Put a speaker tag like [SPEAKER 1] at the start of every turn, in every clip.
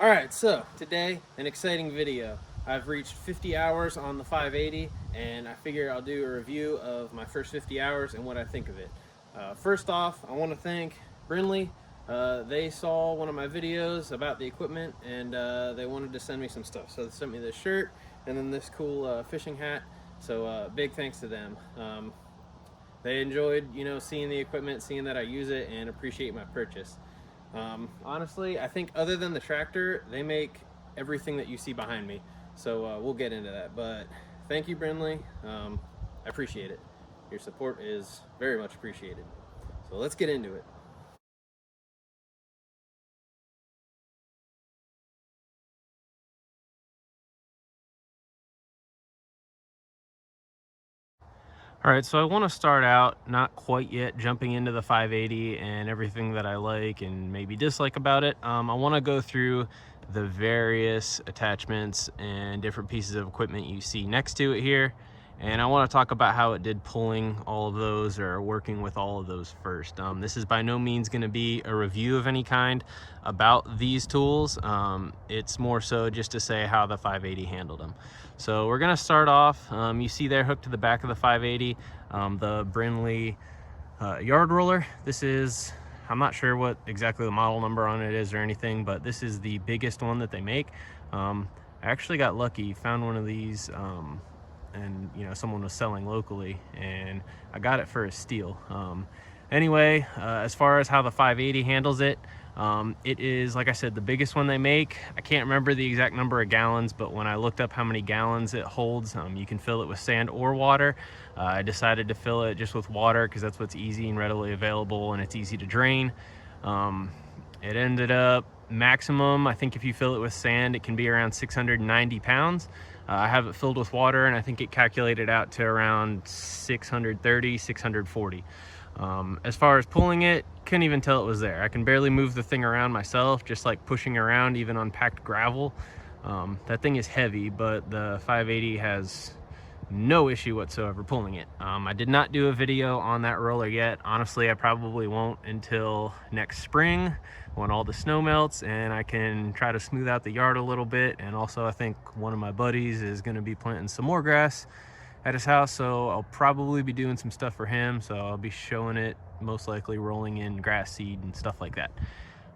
[SPEAKER 1] Alright, so today, an exciting video. I've reached 50 hours on the 580, and I figure I'll do a review of my first 50 hours and what I think of it. First off, I want to thank Brinly. They saw one of my videos about the equipment, and they wanted to send me some stuff. So they sent me this shirt, and then this cool fishing hat. So big thanks to them. They enjoyed, seeing the equipment, seeing that I use it, and appreciate my purchase. Honestly, I think other than the tractor, they make everything that you see behind me. So we'll get into that. But thank you, Brinly. I appreciate it. Your support is very much appreciated. So let's get into it. All right, so I want to start out not quite yet jumping into the 580 and everything that I like and maybe dislike about it. I want to go through the various attachments and different pieces of equipment you see next to it here. And I want to talk about how it did pulling all of those or working with all of those first. This is by no means going to be a review of any kind about these tools. It's more so just to say how the 580 handled them. So we're going to start off, you see there hooked to the back of the 580, the Brinly yard roller. This is, I'm not sure what exactly the model number on it is or anything, but this is the biggest one that they make. I actually got lucky, found one of these, and someone was selling locally, and I got it for a steal. Anyway, as far as how the 580 handles it, it is, like I said, the biggest one they make. I can't remember the exact number of gallons, but when I looked up how many gallons it holds, you can fill it with sand or water. I decided to fill it just with water because that's what's easy and readily available, and it's easy to drain. It ended up maximum, I think if you fill it with sand, it can be around 690 pounds. I have it filled with water, and I think it calculated out to around 630, 640. As far as pulling it, couldn't even tell it was there. I can barely move the thing around myself, just like pushing around even on packed gravel. That thing is heavy, but the 580 has no issue whatsoever pulling it. I did not do a video on that roller yet. Honestly, I probably won't until next spring when all the snow melts and I can try to smooth out the yard a little bit. And also I think one of my buddies is going to be planting some more grass at his house, so I'll probably be doing some stuff for him. So I'll be showing it, most likely rolling in grass seed and stuff like that.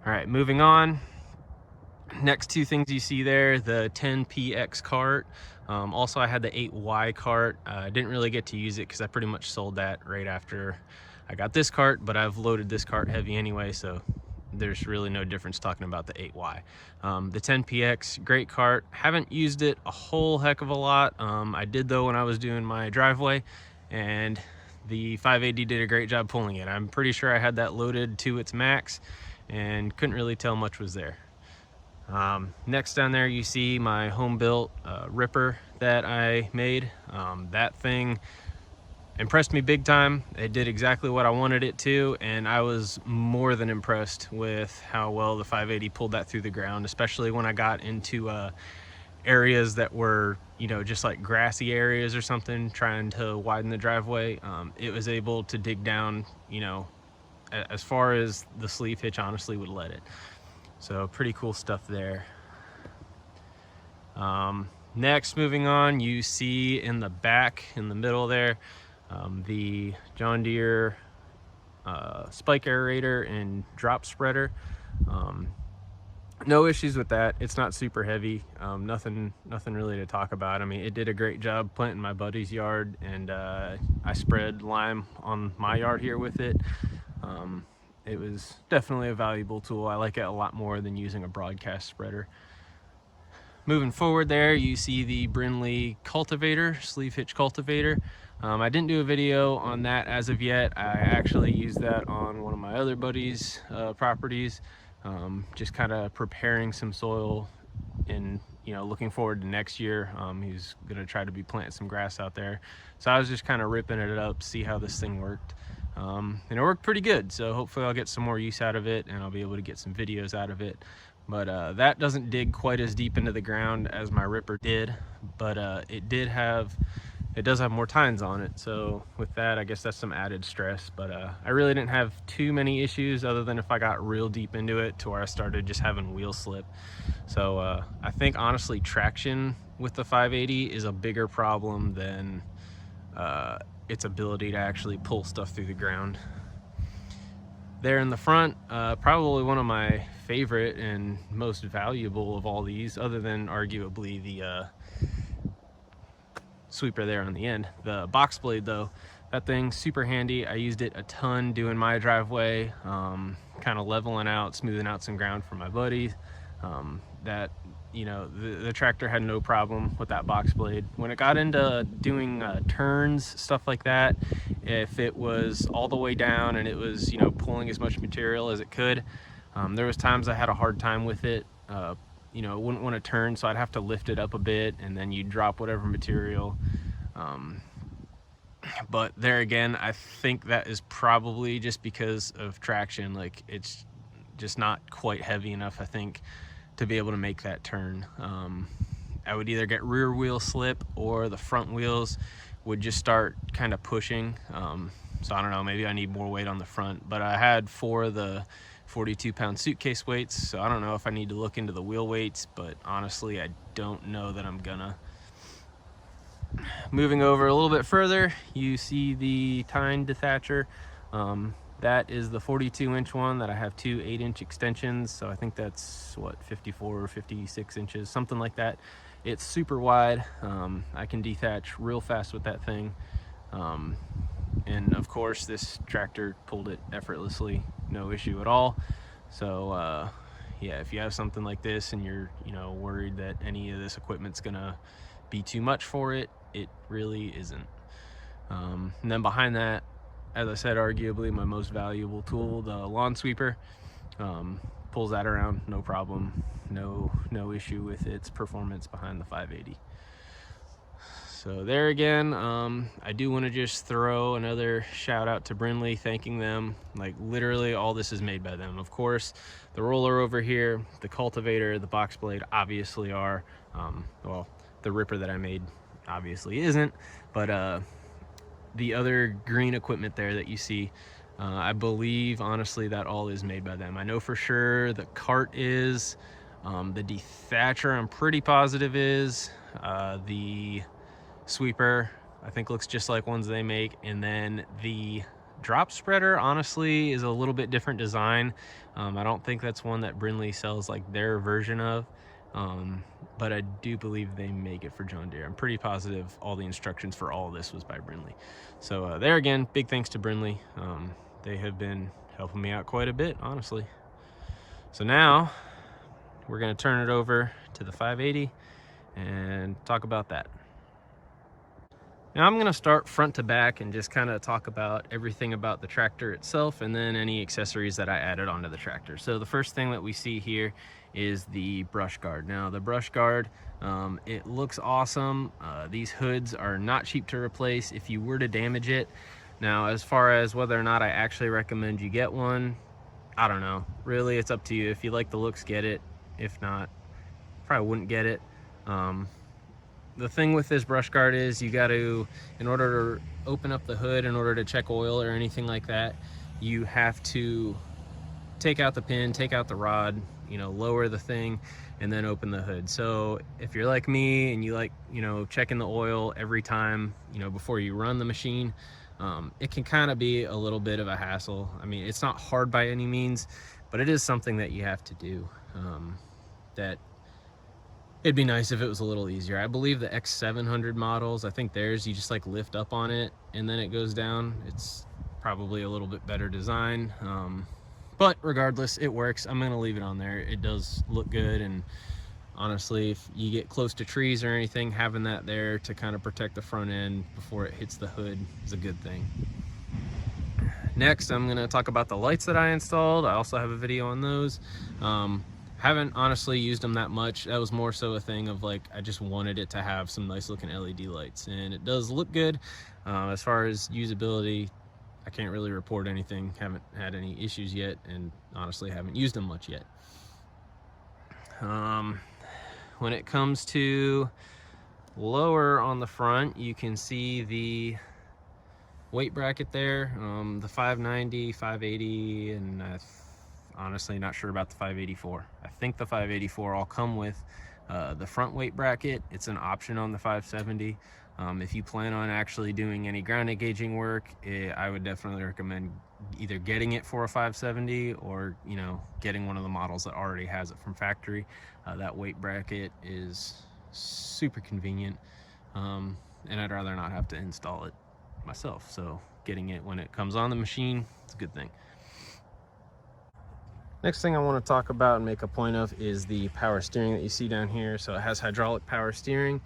[SPEAKER 1] All right, moving on. Next two things you see there, the 10PX cart. Also, I had the 8Y cart. I didn't really get to use it because I pretty much sold that right after I got this cart, but I've loaded this cart heavy anyway, so there's really no difference talking about the 8Y. The 10PX, great cart. Haven't used it a whole heck of a lot. I did though when I was doing my driveway, and the 580 did a great job pulling it. I'm pretty sure I had that loaded to its max and couldn't really tell much was there. Next down there you see my home built ripper that I made. That thing impressed me big time. It did exactly what I wanted it to, and I was more than impressed with how well the 580 pulled that through the ground, especially when I got into areas that were, just like grassy areas or something, trying to widen the driveway. It was able to dig down, as far as the sleeve hitch honestly would let it. So pretty cool stuff there. Next, moving on, you see in the back, in the middle there, the John Deere spike aerator and drop spreader. No issues with that. It's not super heavy. Nothing really to talk about. I mean, it did a great job planting my buddy's yard, and I spread lime on my yard here with it. It was definitely a valuable tool. I like it a lot more than using a broadcast spreader. Moving forward there, you see the Brinly cultivator, sleeve hitch cultivator. I didn't do a video on that as of yet. I actually used that on one of my other buddies' properties, just kind of preparing some soil and looking forward to next year. He's gonna try to be planting some grass out there. So I was just kind of ripping it up, see how this thing worked. And it worked pretty good, so hopefully I'll get some more use out of it and I'll be able to get some videos out of it. But that doesn't dig quite as deep into the ground as my ripper did, but it did have it does have more tines on it. So with that, I guess that's some added stress, but I really didn't have too many issues other than if I got real deep into it to where I started just having wheel slip. So I think honestly traction with the 580 is a bigger problem than its ability to actually pull stuff through the ground. There in the front, probably one of my favorite and most valuable of all these, other than arguably the sweeper there on the end. The box blade though, that thing's super handy. I used it a ton doing my driveway, kind of leveling out, smoothing out some ground for my buddies. That, you know, the tractor had no problem with that box blade. When it got into doing turns, stuff like that, if it was all the way down and it was, you know, pulling as much material as it could, there was times I had a hard time with it. You know, it wouldn't want to turn, so I'd have to lift it up a bit and then you drop whatever material. But there again, I think that is probably just because of traction. Like, it's just not quite heavy enough, I think, to be able to make that turn. I would either get rear wheel slip or the front wheels would just start kind of pushing. So I don't know, maybe I need more weight on the front, but I had 4 of the 42-pound suitcase weights, so I don't know if I need to look into the wheel weights, but honestly, I don't know that I'm gonna. Moving over a little bit further, you see the tine detacher. That is the 42-inch one that I have 2 8-inch extensions, so I think that's what, 54 or 56 inches, something like that. It's super wide. I can detach real fast with that thing, and of course this tractor pulled it effortlessly, no issue at all. So yeah, if you have something like this and you're, you know, worried that any of this equipment's gonna be too much for it, it really isn't. And then behind that, as I said, arguably my most valuable tool, the lawn sweeper, pulls that around, no problem, no issue with its performance behind the 580. So there again, I do want to just throw another shout out to Brinly, thanking them. Like, literally all this is made by them. Of course, the roller over here, the cultivator, the box blade obviously are, well, the ripper that I made obviously isn't, but the other green equipment there that you see, I believe honestly that all is made by them. I know for sure the cart is, the dethatcher I'm pretty positive is, the sweeper I think looks just like ones they make, and then the drop spreader honestly is a little bit different design. I don't think that's one that Brinly sells like their version of, but I do believe they make it for John Deere. I'm pretty positive all the instructions for all of this was by Brinly. So there again, big thanks to Brinly. They have been helping me out quite a bit, honestly. So now we're going to turn it over to the 580 and talk about that. Now I'm going to start front to back and just kind of talk about everything about the tractor itself and then any accessories that I added onto the tractor. So the first thing that we see here is the brush guard. Now the brush guard, it looks awesome. These hoods are not cheap to replace if you were to damage it. Now as far as whether or not I actually recommend you get one, I don't know. Really, it's up to you. If you like the looks, get it. If not, probably wouldn't get it. The thing with this brush guard is you got to, in order to open up the hood, in order to check oil or anything like that, you have to take out the pin, take out the rod, you know, lower the thing, and then open the hood. So if you're like me and you like, you know, checking the oil every time, you know, before you run the machine, it can kind of be a little bit of a hassle. I mean, it's not hard by any means, but it is something that you have to do. That it'd be nice if it was a little easier. I believe the X580 models, I think theirs, you just like lift up on it and then it goes down. It's probably a little bit better design. But regardless, it works. I'm gonna leave it on there. It does look good, and honestly, if you get close to trees or anything, having that there to kind of protect the front end before it hits the hood is a good thing. Next, I'm gonna talk about the lights that I installed. I also have a video on those. Haven't honestly used them that much. That was more so a thing of like, I just wanted it to have some nice looking LED lights, and it does look good. As far as usability, I can't really report anything. Haven't had any issues yet, and honestly haven't used them much yet. When it comes to Lower on the front, you can see the weight bracket there, the 590, 580, and honestly not sure about the 584. I think the 584 all come with the front weight bracket. It's an option on the 570. If you plan on actually doing any ground engaging work, I would definitely recommend either getting it for a 570 or, you know, getting one of the models that already has it from factory. That weight bracket is super convenient, and I'd rather not have to install it myself. So getting it when it comes on the machine, it's a good thing. Next thing I want to talk about and make a point of is the power steering that you see down here. So it has hydraulic power steering,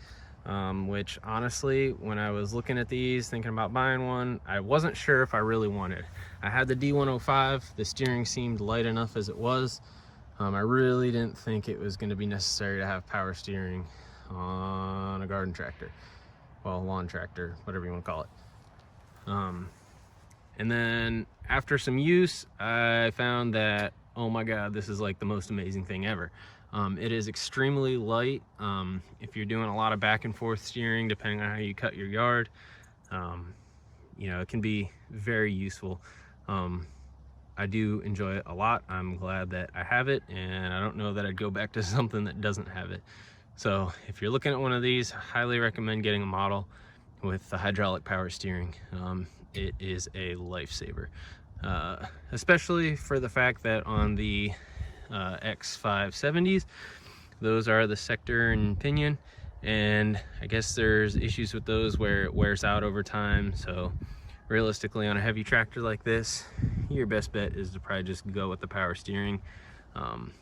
[SPEAKER 1] which honestly, when I was looking at these, thinking about buying one, I wasn't sure if I really wanted. I had the D105, the steering seemed light enough as it was. I really didn't think it was going to be necessary to have power steering on a garden tractor, well, lawn tractor, whatever you want to call it. And then after some use, I found that, oh my God, this is like the most amazing thing ever. It is extremely light. If you're doing a lot of back and forth steering, depending on how you cut your yard, you know, it can be very useful. I do enjoy it a lot. I'm glad that I have it, and I don't know that I'd go back to something that doesn't have it. So if you're looking at one of these, I highly recommend getting a model with the hydraulic power steering. It is a lifesaver, especially for the fact that on the X570s, those are the sector and pinion, and I guess there's issues with those where it wears out over time. So realistically, on a heavy tractor like this, your best bet is to probably just go with the power steering,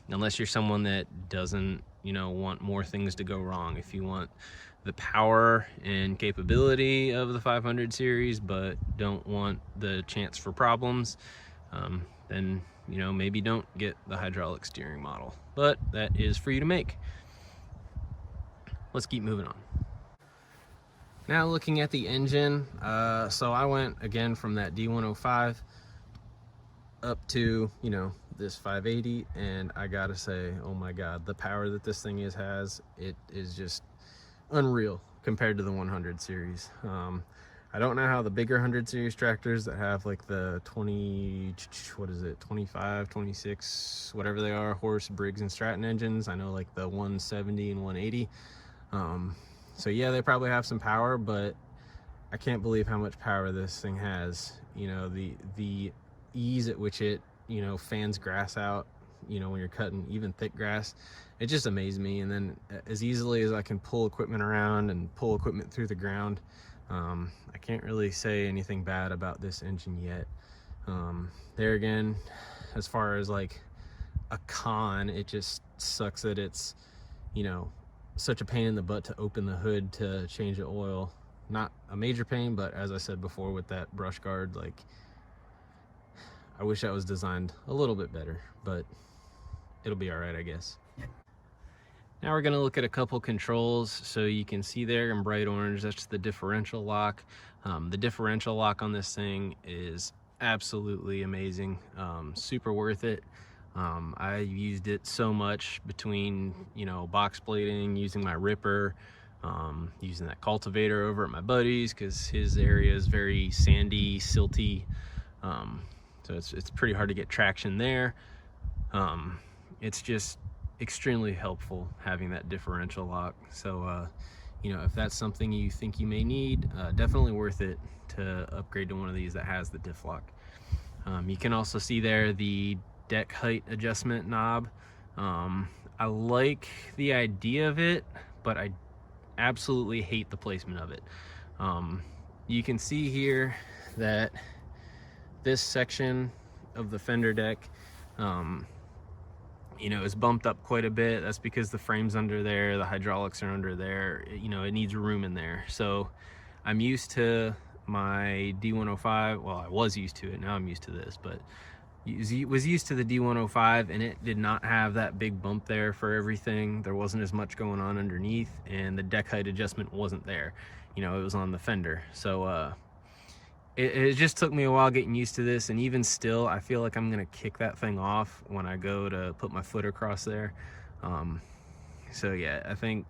[SPEAKER 1] unless you're someone that doesn't, you know, want more things to go wrong. If you want the power and capability of the 500 series but don't want the chance for problems, then, you know, maybe don't get the hydraulic steering model, but that is for you to make. Let's keep moving on. Now looking at the engine, so I went again from that D105 up to, you know, this 580, and I gotta say, oh my God, the power that this thing has, it is just unreal compared to the 100 series. I don't know how the bigger 100 series tractors that have like the 25, 26, whatever they are, horse, Briggs and Stratton engines. I know like the 170 and 180. So yeah, they probably have some power, but I can't believe how much power this thing has. You know, the ease at which it, you know, fans grass out, you know, when you're cutting even thick grass, it just amazed me. And then as easily as I can pull equipment around and pull equipment through the ground, I can't really say anything bad about this engine yet. There again, as far as like a con, it just sucks that it's, you know, such a pain in the butt to open the hood to change the oil. Not a major pain, but as I said before with that brush guard, like, I wish that was designed a little bit better, but it'll be all right, I guess. Now we're going to look at a couple controls. So you can see there in bright orange, that's the differential lock. The differential lock on this thing is absolutely amazing, super worth it. I used it so much between, you know, box plating, using my ripper, using that cultivator over at my buddy's because his area is very sandy, silty, so it's pretty hard to get traction there. It's just extremely helpful having that differential lock. So you know, if that's something you think you may need, definitely worth it to upgrade to one of these that has the diff lock. You can also see there the deck height adjustment knob. I like the idea of it, but I absolutely hate the placement of it. You can see here that this section of the fender deck, you know, is bumped up quite a bit. That's because the frame's under there, the hydraulics are under there, you know, it needs room in there. So I'm used to my D105, well, I was used to it, now I'm used to this, but was used to the D105, and it did not have that big bump there for everything. There wasn't as much going on underneath, and the deck height adjustment wasn't there. You know, it was on the fender. So it just took me a while getting used to this, and even still, I feel like I'm gonna kick that thing off when I go to put my foot across there. So yeah, I think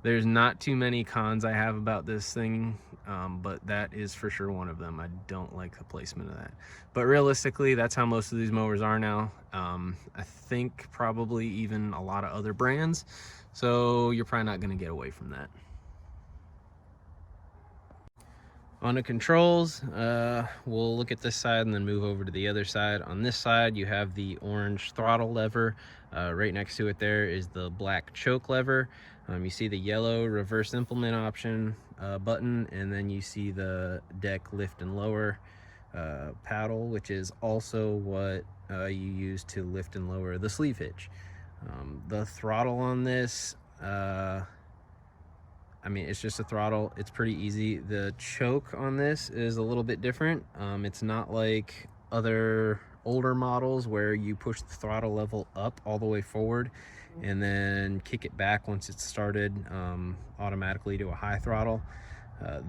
[SPEAKER 1] There's not too many cons I have about this thing, but that is for sure one of them. I don't like the placement of that. But realistically, that's how most of these mowers are now. I think probably even a lot of other brands. So you're probably not going to get away from that. On the controls, we'll look at this side and then move over to the other side. On this side, you have the orange throttle lever. Right next to it there is the black choke lever. You see the yellow reverse implement option button, and then you see the deck lift and lower paddle, which is also what you use to lift and lower the sleeve hitch. The throttle on this, I mean, it's just a throttle. It's pretty easy. The choke on this is a little bit different. It's not like other older models where you push the throttle level up all the way forward and then kick it back once it's started automatically to a high throttle.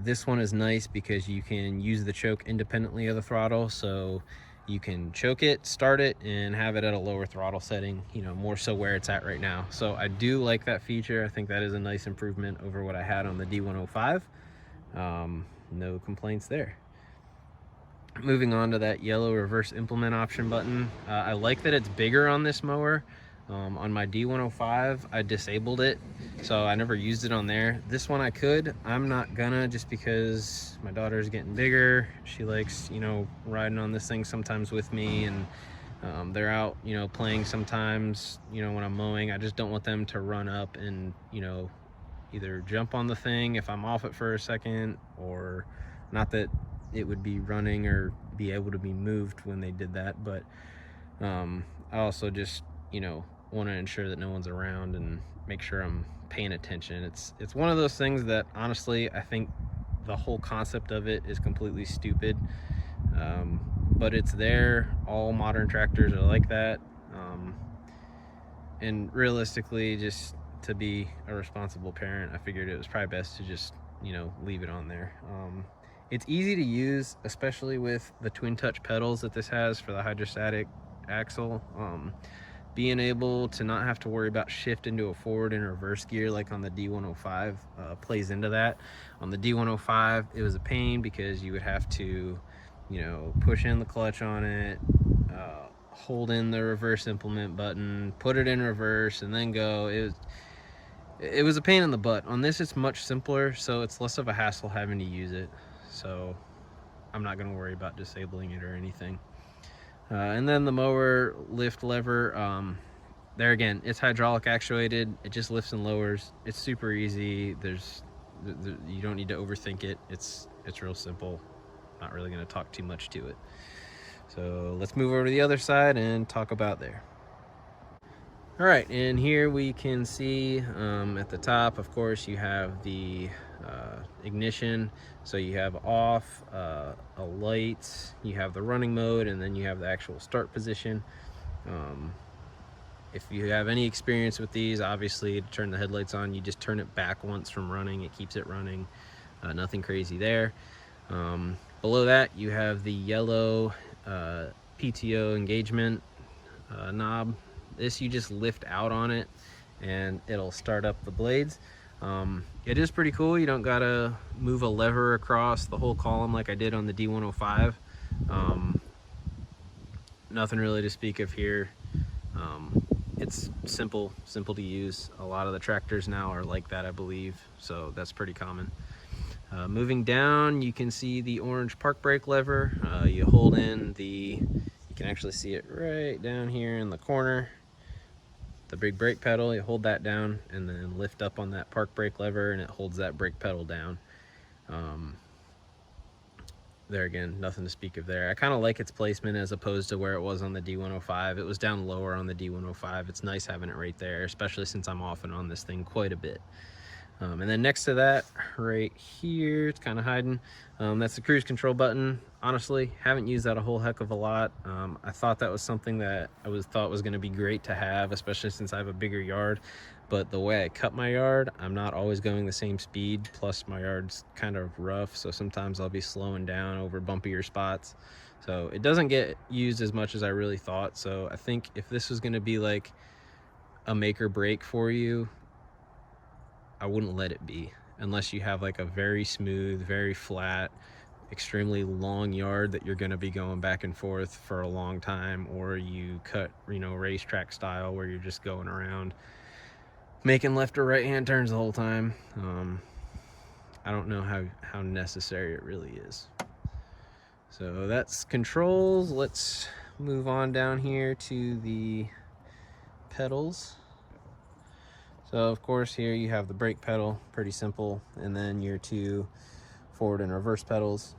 [SPEAKER 1] This one is nice because you can use the choke independently of the throttle, so you can choke it, start it, and have it at a lower throttle setting, you know, more so where it's at right now. So I do like that feature. I think that is a nice improvement over what I had on the D105. No complaints there. Moving on to that yellow reverse implement option button. I like that it's bigger on this mower. On my D105, I disabled it, so I never used it on there. This one I could. I'm not gonna, just because my daughter's getting bigger. She likes, you know, riding on this thing sometimes with me, and they're out, you know, playing sometimes, you know, when I'm mowing. I just don't want them to run up and, you know, either jump on the thing if I'm off it for a second, or not that it would be running or be able to be moved when they did that, but I also just, you know, want to ensure that no one's around and make sure I'm paying attention. It's one of those things that honestly I think the whole concept of it is completely stupid, but it's there. All modern tractors are like that, and realistically, just to be a responsible parent, I figured it was probably best to just, you know, leave it on there. It's easy to use, especially with the twin touch pedals that this has for the hydrostatic axle. Being able to not have to worry about shift into a forward and reverse gear like on the D105 plays into that. On the D105, it was a pain because you would have to, you know, push in the clutch on it, hold in the reverse implement button, put it in reverse, and then go. It was a pain in the butt. On this, it's much simpler, so it's less of a hassle having to use it. So I'm not going to worry about disabling it or anything. And then the mower lift lever, there again, it's hydraulic actuated. It just lifts and lowers. It's super easy. You don't need to overthink it. It's real simple. Not really going to talk too much to it. So let's move over to the other side and talk about there. All right, and here we can see at the top, of course, you have the ignition. So you have off, a light, you have the running mode, and then you have the actual start position. If you have any experience with these, obviously to turn the headlights on, you just turn it back once from running. It keeps it running. Nothing crazy there. Below that, you have the yellow PTO engagement knob. This, you just lift out on it and it'll start up the blades. It is pretty cool. You don't gotta move a lever across the whole column like I did on the D105. Nothing really to speak of here. It's simple to use. A lot of the tractors now are like that, I believe, so that's pretty common. Moving down, you can see the orange park brake lever. You hold in you can actually see it right down here in the corner. The big brake pedal, you hold that down and then lift up on that park brake lever and it holds that brake pedal down. There again, nothing to speak of there. I kind of like its placement as opposed to where it was on the D105. It was down lower on the D105. It's nice having it right there, especially since I'm off and on this thing quite a bit. And then next to that, right here, it's kind of hiding, that's the cruise control button. Honestly, haven't used that a whole heck of a lot. I thought that was something that I thought was going to be great to have, especially since I have a bigger yard. But the way I cut my yard, I'm not always going the same speed. Plus my yard's kind of rough, so sometimes I'll be slowing down over bumpier spots. So it doesn't get used as much as I really thought. So I think if this was going to be like a make or break for you, I wouldn't let it be, unless you have like a very smooth, very flat, extremely long yard that you're going to be going back and forth for a long time, or you cut, you know, racetrack style where you're just going around making left or right hand turns the whole time. I don't know how necessary it really is. So that's controls. Let's move on down here to the pedals. So of course here you have the brake pedal, pretty simple, and then your two forward and reverse pedals.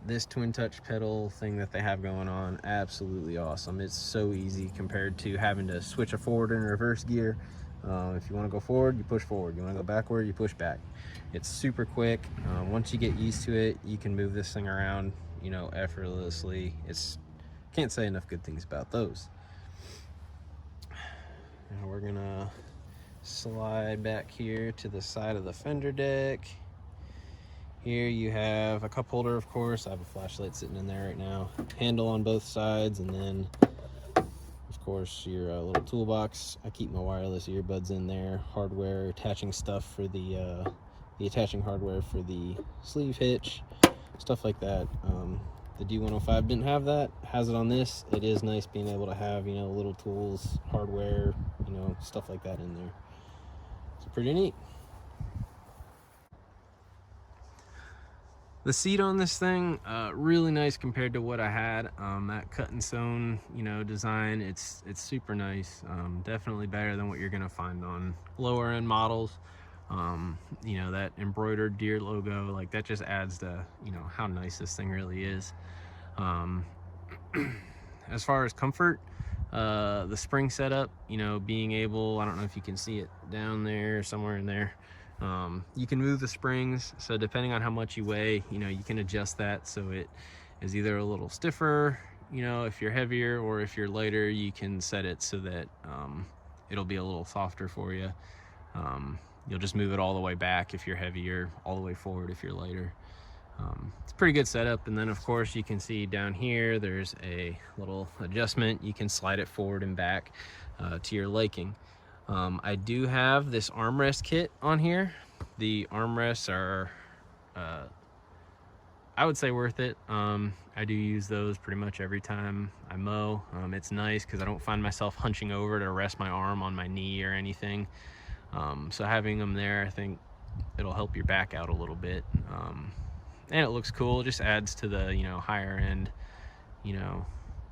[SPEAKER 1] This twin touch pedal thing that they have going on, absolutely awesome. It's so easy compared to having to switch a forward and reverse gear. If you want to go forward, you push forward. You want to go backward, you push back. It's super quick. Once you get used to it, you can move this thing around, you know, effortlessly. Can't say enough good things about those. Now we're gonna slide back here to the side of the fender deck. Here you have a cup holder, of course. I have a flashlight sitting in there right now. Handle on both sides, and then of course your little toolbox. I keep my wireless earbuds in there. Hardware, attaching stuff for the attaching hardware for the sleeve hitch, stuff like that. The D105 didn't have that. Has it on this. It is nice being able to have, you know, little tools, hardware, you know, stuff like that in there. It's pretty neat. The seat on this thing, really nice compared to what I had. That cut and sewn, you know, design, it's super nice. Definitely better than what you're gonna find on lower end models. You know, that embroidered Deere logo, like that just adds to, you know, how nice this thing really is. As far as comfort, the spring setup, you know, being able, I don't know if you can see it down there, somewhere in there. You can move the springs, so depending on how much you weigh, you know, you can adjust that so it is either a little stiffer, you know, if you're heavier, or if you're lighter, you can set it so that it'll be a little softer for you. You'll just move it all the way back if you're heavier, all the way forward if you're lighter. It's a pretty good setup. And then of course you can see down here there's a little adjustment. You can slide it forward and back to your liking. I do have this armrest kit on here. The armrests are I would say worth it. I do use those pretty much every time I mow. It's nice because I don't find myself hunching over to rest my arm on my knee or anything. So having them there, I think it'll help your back out a little bit. And it looks cool. It just adds to the, you know, higher end, you know,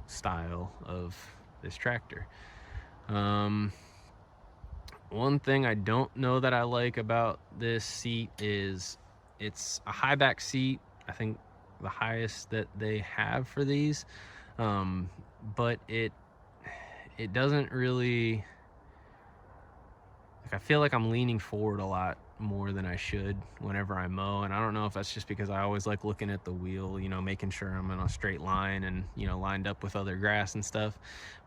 [SPEAKER 1] style of this tractor. One thing I don't know that I like about this seat is it's a high back seat. I think the highest that they have for these, but it doesn't really, like, I feel like I'm leaning forward a lot more than I should whenever I mow, and I don't know if that's just because I always like looking at the wheel, you know, making sure I'm in a straight line and, you know, lined up with other grass and stuff,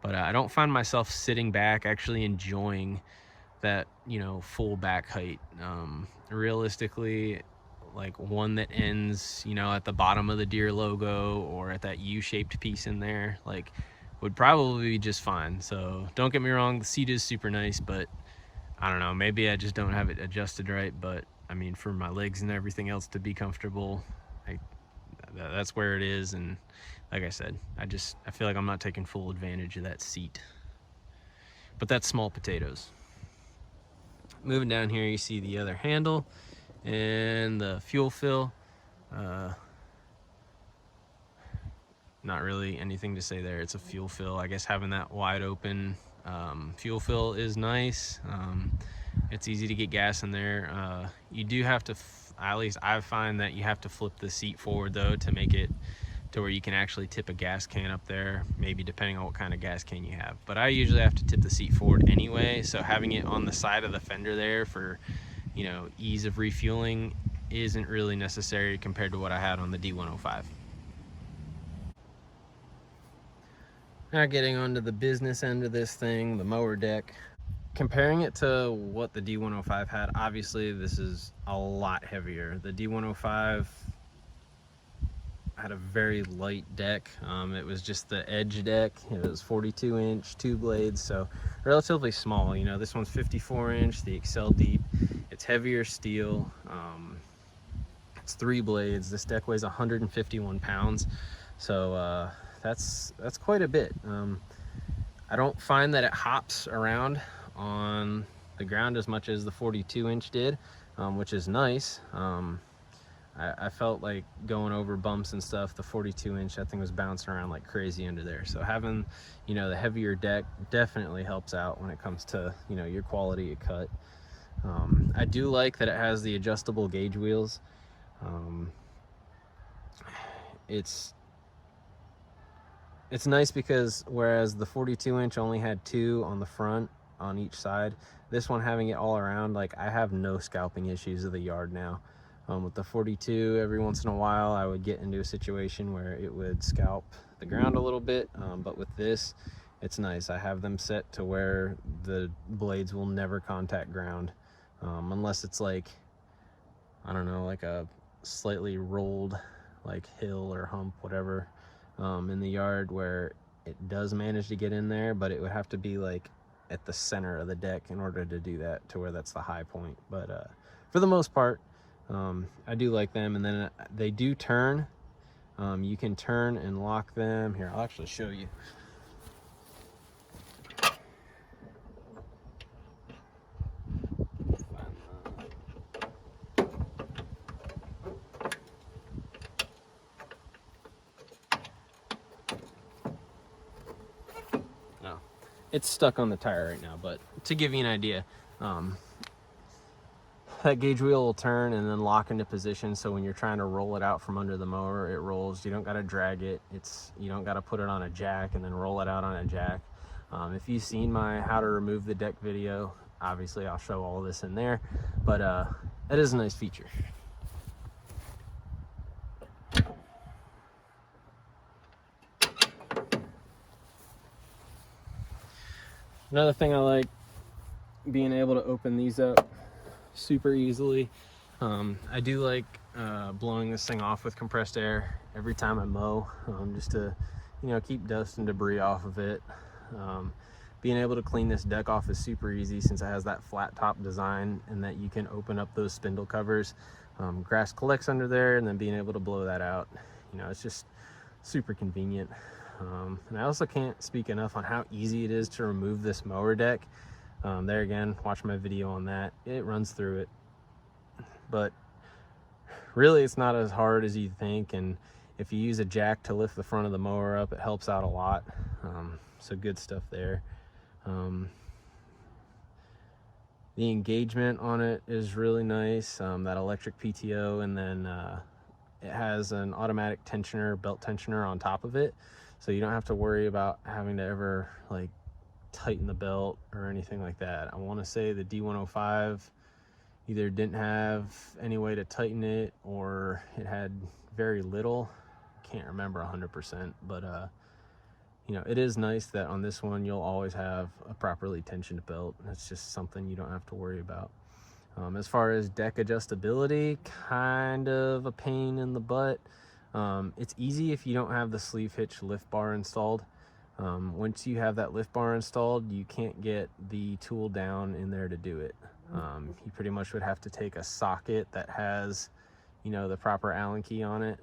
[SPEAKER 1] but I don't find myself sitting back actually enjoying that, you know, full back height. Realistically, like one that ends, you know, at the bottom of the Deere logo or at that U-shaped piece in there, like, would probably be just fine. So don't get me wrong, the seat is super nice, but I don't know, maybe I just don't have it adjusted right. But I mean, for my legs and everything else to be comfortable, that's where it is. And like I said, I feel like I'm not taking full advantage of that seat, but that's small potatoes. Moving down here, you see the other handle and the fuel fill. Not really anything to say there. It's a fuel fill. I guess having that wide open fuel fill is nice. It's easy to get gas in there. You do have to, at least I find that you have to flip the seat forward though to make it to where you can actually tip a gas can up there, maybe depending on what kind of gas can you have. But I usually have to tip the seat forward anyway, so having it on the side of the fender there for, you know, ease of refueling isn't really necessary compared to what I had on the D105. Now getting onto the business end of this thing, the mower deck. Comparing it to what the D105 had, obviously this is a lot heavier. The D105, had a very light deck. It was just the edge deck. It was 42-inch, 2 blades, so relatively small. You know, this one's 54-inch, the Excel Deep. It's heavier steel. It's 3 blades. This deck weighs 151 pounds, so that's quite a bit. I don't find that it hops around on the ground as much as the 42-inch did, which is nice. I felt like going over bumps and stuff, the 42-inch, that thing was bouncing around like crazy under there. So having, you know, the heavier deck definitely helps out when it comes to, you know, your quality of cut. I do like that it has the adjustable gauge wheels. It's nice because whereas the 42-inch only had 2 on the front on each side, this one having it all around, like I have no scalping issues of the yard now. With the 42, every once in a while I would get into a situation where it would scalp the ground a little bit, but with this, it's nice. I have them set to where the blades will never contact ground, unless it's like, I don't know, like a slightly rolled like hill or hump, whatever, in the yard where it does manage to get in there, but it would have to be like at the center of the deck in order to do that, to where that's the high point. But for the most part, I do like them. And then they do turn. You can turn and lock them. Here, I'll actually show you. No, it's stuck on the tire right now, but to give you an idea, that gauge wheel will turn and then lock into position, so when you're trying to roll it out from under the mower, it rolls. You don't got to drag it. You don't got to put it on a jack and then roll it out on a jack. If you've seen my how to remove the deck video, obviously I'll show all this in there, but it is a nice feature. Another thing I like, being able to open these up super easily. I do like blowing this thing off with compressed air every time I mow, just to, you know, keep dust and debris off of it. Being able to clean this deck off is super easy since it has that flat top design and that you can open up those spindle covers. Grass collects under there, and then being able to blow that out, you know, it's just super convenient. And I also can't speak enough on how easy it is to remove this mower deck. There again, watch my video on that. It runs through it, but really it's not as hard as you think. And if you use a jack to lift the front of the mower up, it helps out a lot. So good stuff there. The engagement on it is really nice, that electric PTO, and then it has an automatic tensioner, belt tensioner on top of it, so you don't have to worry about having to ever like tighten the belt or anything like that. I want to say the D105 either didn't have any way to tighten it, or it had very little. Can't remember 100%, but you know, it is nice that on this one you'll always have a properly tensioned belt. It's just something you don't have to worry about. As far as deck adjustability, kind of a pain in the butt. It's easy if you don't have the sleeve hitch lift bar installed. Once you have that lift bar installed, you can't get the tool down in there to do it. You pretty much would have to take a socket that has, you know, the proper Allen key on it,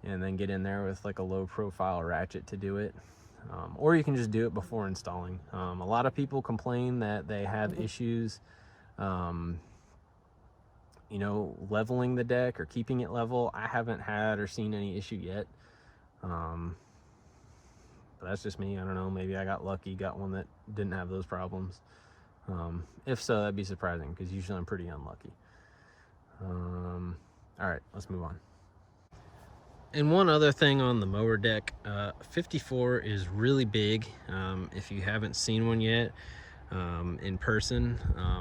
[SPEAKER 1] and then get in there with like a low profile ratchet to do it. Or you can just do it before installing. A lot of people complain that they have issues, you know, leveling the deck or keeping it level. I haven't had or seen any issue yet. But that's just me. I don't know, maybe I got lucky, got one that didn't have those problems. If so, that'd be surprising, because usually I'm pretty unlucky. All right, let's move on. And one other thing on the mower deck, 54 is really big. If you haven't seen one yet in person,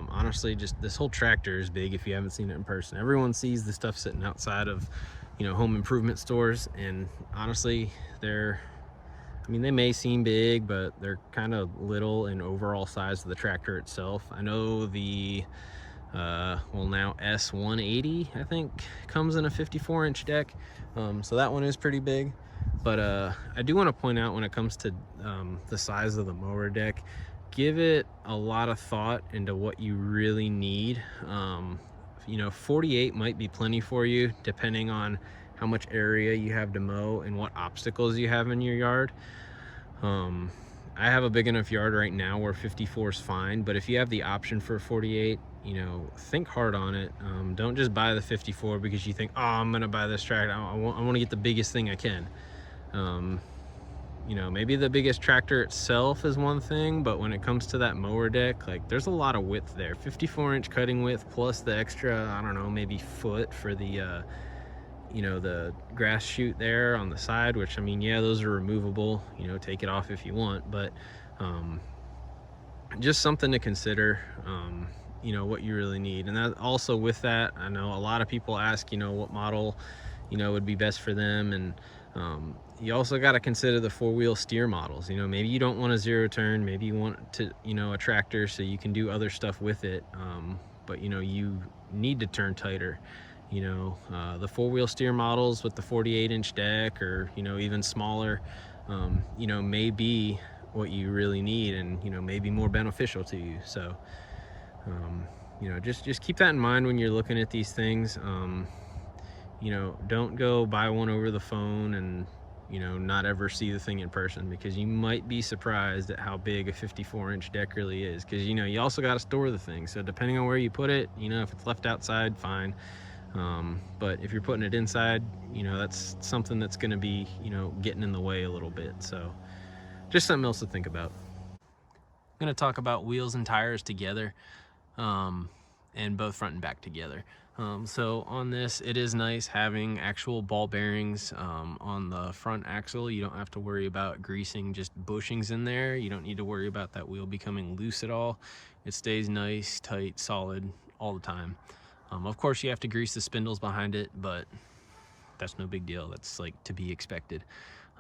[SPEAKER 1] honestly, just this whole tractor is big if you haven't seen it in person. Everyone sees the stuff sitting outside of, you know, home improvement stores, and honestly, I mean, they may seem big, but they're kind of little in overall size of the tractor itself. I know the well, now S180 I think comes in a 54-inch deck, so that one is pretty big. But I do want to point out, when it comes to the size of the mower deck, give it a lot of thought into what you really need. You know, 48 might be plenty for you depending on how much area you have to mow and what obstacles you have in your yard. I have a big enough yard right now where 54 is fine, but if you have the option for 48, you know, think hard on it. Don't just buy the 54 because you think, oh, I'm gonna buy this tractor, I want to get the biggest thing I can. You know, maybe the biggest tractor itself is one thing, but when it comes to that mower deck, like, there's a lot of width there. 54-inch cutting width plus the extra, I don't know, maybe foot for the you know, the grass chute there on the side, which, I mean, yeah, those are removable, you know, take it off if you want, but just something to consider, you know, what you really need. And that also, with that, I know a lot of people ask, you know, what model, you know, would be best for them. And you also got to consider the 4-wheel steer models. You know, maybe you don't want a 0 turn, maybe you want to, you know, a tractor so you can do other stuff with it, but you know, you need to turn tighter. You know, the 4-wheel steer models with the 48-inch deck, or, you know, even smaller, you know, may be what you really need, and, you know, may be more beneficial to you. So, you know, just keep that in mind when you're looking at these things. You know, don't go buy one over the phone and, you know, not ever see the thing in person, because you might be surprised at how big a 54-inch deck really is. Because, you know, you also got to store the thing. So depending on where you put it, you know, if it's left outside, fine. But if you're putting it inside, you know, that's something that's going to be, you know, getting in the way a little bit. So just something else to think about. I'm going to talk about wheels and tires together, and both front and back together. So on this, it is nice having actual ball bearings on the front axle. You don't have to worry about greasing just bushings in there. You don't need to worry about that wheel becoming loose at all. It stays nice, tight, solid all the time. Of course, you have to grease the spindles behind it, but that's no big deal. That's like to be expected.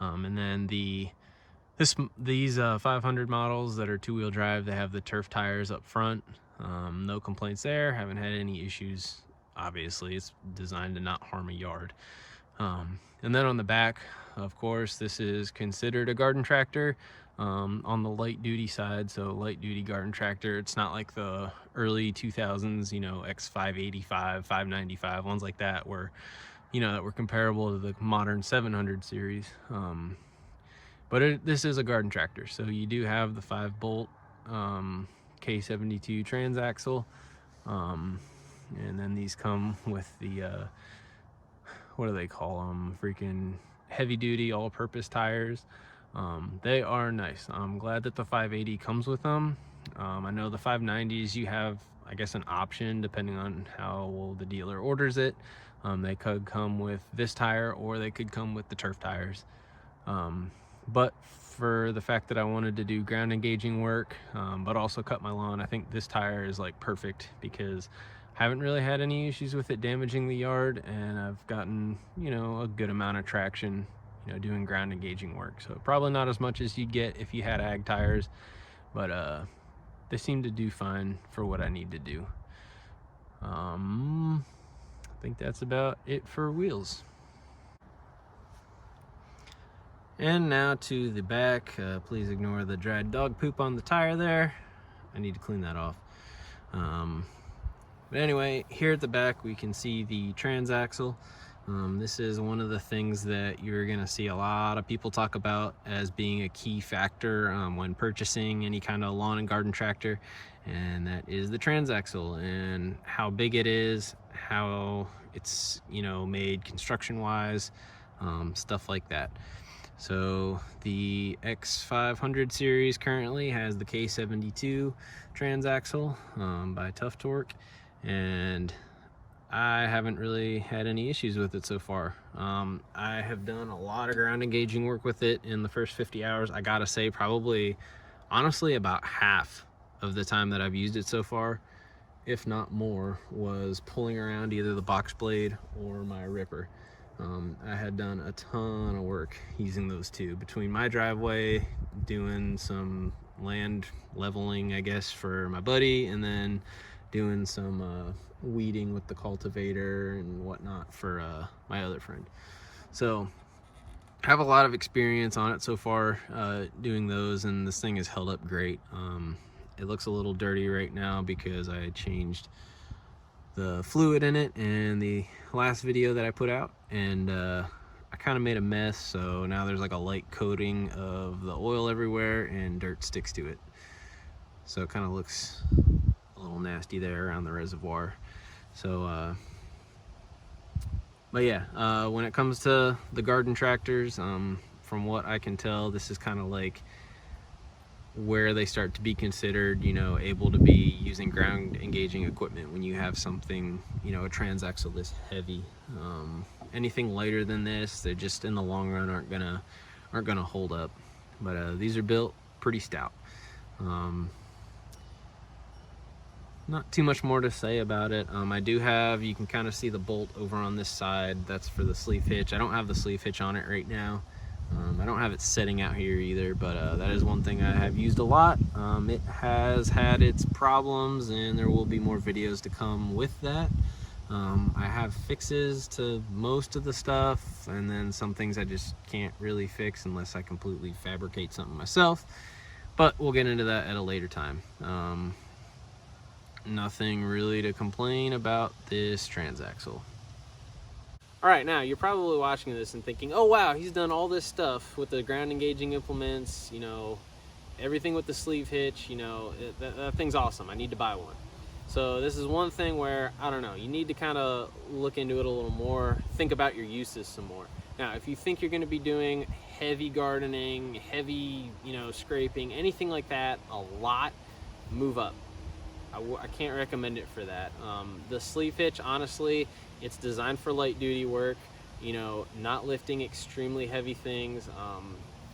[SPEAKER 1] And then these 500 models that are 2-wheel drive, they have the turf tires up front. No complaints there. Haven't had any issues. Obviously, it's designed to not harm a yard. And then on the back, of course, this is considered a garden tractor. On the light duty side, so light duty garden tractor. It's not like the early 2000s, you know, X585, 595, ones like that, where, you know, that were comparable to the modern 700 series. But this is a garden tractor, so you do have the 5-bolt K72 transaxle, and then these come with the what do they call them, freaking heavy duty all-purpose tires. They are nice. I'm glad that the 580 comes with them. I know the 590s, you have, I guess, an option depending on how well the dealer orders it. They could come with this tire, or they could come with the turf tires. But for the fact that I wanted to do ground engaging work, but also cut my lawn, I think this tire is like perfect, because I haven't really had any issues with it damaging the yard, and I've gotten, you know, a good amount of traction, you know, doing ground engaging work. So probably not as much as you'd get if you had ag tires, but they seem to do fine for what I need to do. I think that's about it for wheels. And now to the back. Please ignore the dried dog poop on the tire there. I need to clean that off. But anyway, here at the back we can see the transaxle. This is one of the things that you're gonna see a lot of people talk about as being a key factor when purchasing any kind of lawn and garden tractor, and that is the transaxle, and how big it is, how it's, you know, made construction wise, stuff like that. So the X500 series currently has the K72 transaxle by Tough Torque, and I haven't really had any issues with it so far. I have done a lot of ground engaging work with it in the first 50 hours. I gotta say, probably, honestly, about half of the time that I've used it so far, if not more, was pulling around either the box blade or my ripper. I had done a ton of work using those two, between my driveway, doing some land leveling, I guess, for my buddy, and then doing some weeding with the cultivator and whatnot for my other friend. So I have a lot of experience on it so far, doing those, and this thing has held up great. It looks a little dirty right now because I changed the fluid in it in the last video that I put out, and I kind of made a mess, so now there's like a light coating of the oil everywhere and dirt sticks to it. So it kind of looks a little nasty there around the reservoir. So but yeah, when it comes to the garden tractors, from what I can tell, this is kind of like where they start to be considered, you know, able to be using ground engaging equipment when you have something, you know, a transaxle this heavy. Anything lighter than this, they just in the long run aren't gonna hold up. But these are built pretty stout. Not too much more to say about it. I do have, you can kind of see the bolt over on this side. That's for the sleeve hitch. I don't have the sleeve hitch on it right now. I don't have it setting out here either, but that is one thing I have used a lot. It has had its problems, and there will be more videos to come with that. I have fixes to most of the stuff, and then some things I just can't really fix unless I completely fabricate something myself. But we'll get into that at a later time. Nothing really to complain about this transaxle. All right, now you're probably watching this and thinking, oh wow, he's done all this stuff with the ground engaging implements, you know, everything with the sleeve hitch, you know, that thing's awesome. I need to buy one. So this is one thing where, I don't know, you need to kind of look into it a little more, think about your uses some more. Now, if you think you're going to be doing heavy gardening, heavy, you know, scraping, anything like that, a lot, move up. I can't recommend it for that. The sleeve hitch, honestly, it's designed for light duty work, you know, not lifting extremely heavy things.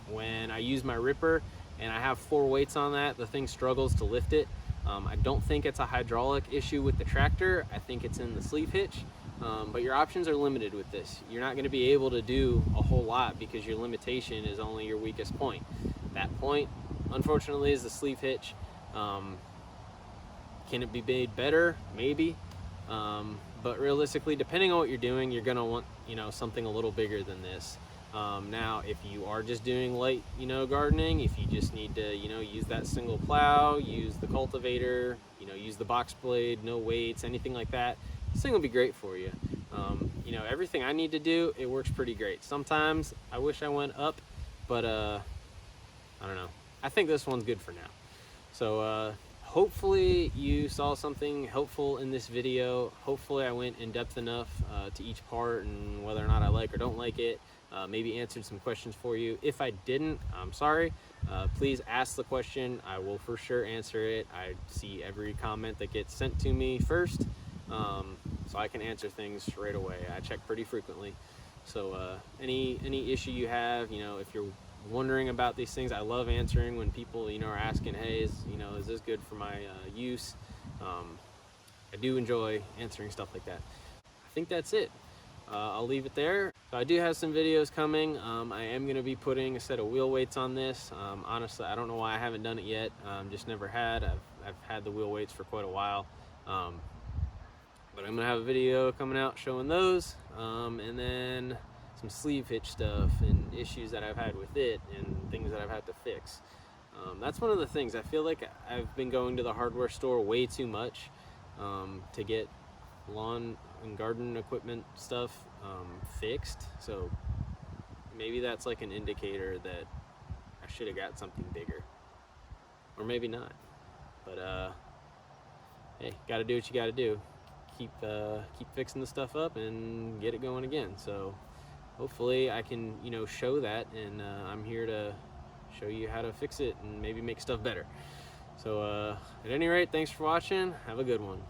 [SPEAKER 1] When I use my ripper and I have 4 weights on that, the thing struggles to lift it. I don't think it's a hydraulic issue with the tractor. I think it's in the sleeve hitch. But your options are limited with this. You're not going to be able to do a whole lot because your limitation is only your weakest point. That point, unfortunately, is the sleeve hitch. Can it be made better? Maybe. But realistically, depending on what you're doing, you're gonna want, you know, something a little bigger than this. Now, if you are just doing light, you know, gardening, if you just need to, you know, use that single plow, use the cultivator, you know, use the box blade, no weights, anything like that, this thing will be great for you. You know, everything I need to do, it works pretty great. Sometimes I wish I went up, but I don't know. I think this one's good for now. So hopefully you saw something helpful in this video. Hopefully I went in depth enough to each part and whether or not I like or don't like it. Maybe answered some questions for you. If I didn't, I'm sorry. Please ask the question. I will for sure answer it. I see every comment that gets sent to me first, so I can answer things right away. I check pretty frequently. So any issue you have, you know, if you're wondering about these things, I love answering when people, you know, are asking, hey, is this good for my use? I do enjoy answering stuff like that. I think that's it. I'll leave it there. So I do have some videos coming. I am going to be putting a set of wheel weights on this. Honestly, I don't know why I haven't done it yet. Just never had. I've had the wheel weights for quite a while. But I'm going to have a video coming out showing those. And then some sleeve hitch stuff and issues that I've had with it and things that I've had to fix. That's one of the things. I feel like I've been going to the hardware store way too much to get lawn and garden equipment stuff fixed. So maybe that's like an indicator that I should have got something bigger, or maybe not. But hey, gotta do what you gotta do. Keep fixing the stuff up and get it going again. So hopefully I can, you know, show that, and I'm here to show you how to fix it and maybe make stuff better. So at any rate, thanks for watching. Have a good one.